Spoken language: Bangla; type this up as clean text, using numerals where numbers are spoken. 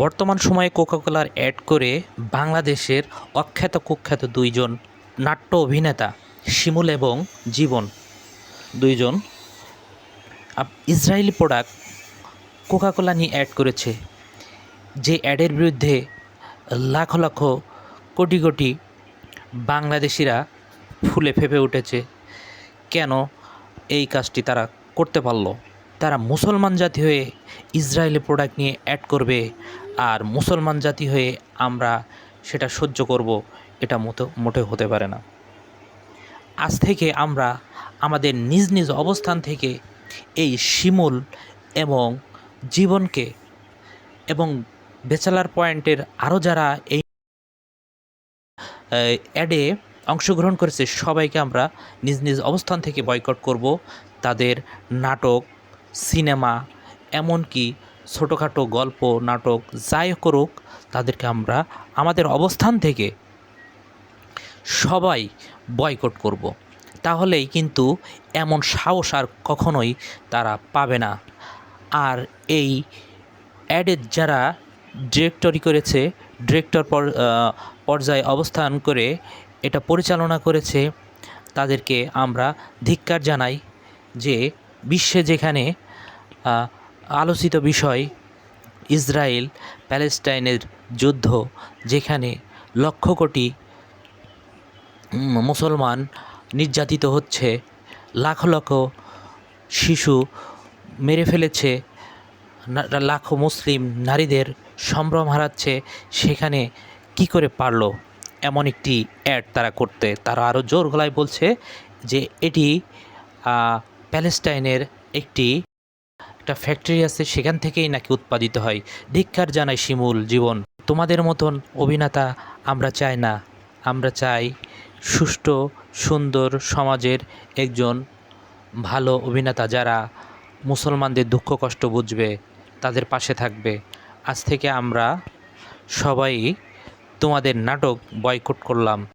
বর্তমান সময়ে কোকাকোলার অ্যাড করে বাংলাদেশের অখ্যাত কুখ্যাত দুইজন নাট্য অভিনেতা শিমুল এবং জীবন দুইজন ইসরায়েলি প্রোডাক্ট কোকাকোলা নিয়ে অ্যাড করেছে। যে অ্যাডের বিরুদ্ধে লাখ লাখ কোটি কোটি বাংলাদেশিরা ফুলে ফেঁপে উঠেছে। কেন এই কাজটি তারা করতে পারলো? তারা মুসলমান জাতি হয়ে ইসরায়েলি প্রোডাক্ট নিয়ে অ্যাড করবে, আর মুসলমান জাতি হয়ে আমরা সেটা সহ্য করব, এটা মোটেও হতে পারে না। আজ থেকে আমরা আমাদের নিজ নিজ অবস্থান থেকে এই শিমুল এবং জীবনকে এবং ব্যাচেলার পয়েন্টের আরও যারা এই অ্যাডে অংশগ্রহণ করেছে সবাইকে আমরা নিজ নিজ অবস্থান থেকে বয়কট করব। তাদের নাটক, সিনেমা, এমনকি ছোটোখাটো গল্প, নাটক যাই করুক, তাদেরকে আমরা আমাদের অবস্থান থেকে সবাই বয়কট করব। তাহলেই কিন্তু এমন সাহস আর কখনোই তারা পাবে না। আর এই অ্যাডের যারা ডিরেক্টরি করেছে, ডিরেক্টর পর্যায়ে অবস্থান করে এটা পরিচালনা করেছে, তাদেরকে আমরা ধিক্কার জানাই। যে বিশ্বে যেখানে আলোচিত বিষয় ইসরায়েল প্যালেস্টাইনের যুদ্ধ, যেখানে লক্ষ কোটি মুসলমান নির্যাতিত হচ্ছে, লাখ লাখ শিশু মেরে ফেলেছে, লাখো মুসলিম নারীদের সম্ভ্রম হারাচ্ছে, সেখানে কি করে পারলো এমন একটি অ্যাড তারা করতে? তারা আরও জোর গলায় বলছে যে এটি প্যালেস্টাইনের একটা ফ্যাক্টরি আছে, সেখান থেকেই নাকি উৎপাদিত হয়। ধিক্কার জানাই শিমুল, জীবন, তোমাদের মতন অভিনেতা আমরা চাই না। আমরা চাই সুষ্ঠু সুন্দর সমাজের একজন ভালো অভিনেতা, যারা মুসলমানদের দুঃখ কষ্ট বুঝবে, তাদের পাশে থাকবে। আজ থেকে আমরা সবাই তোমাদের নাটক বয়কট করলাম।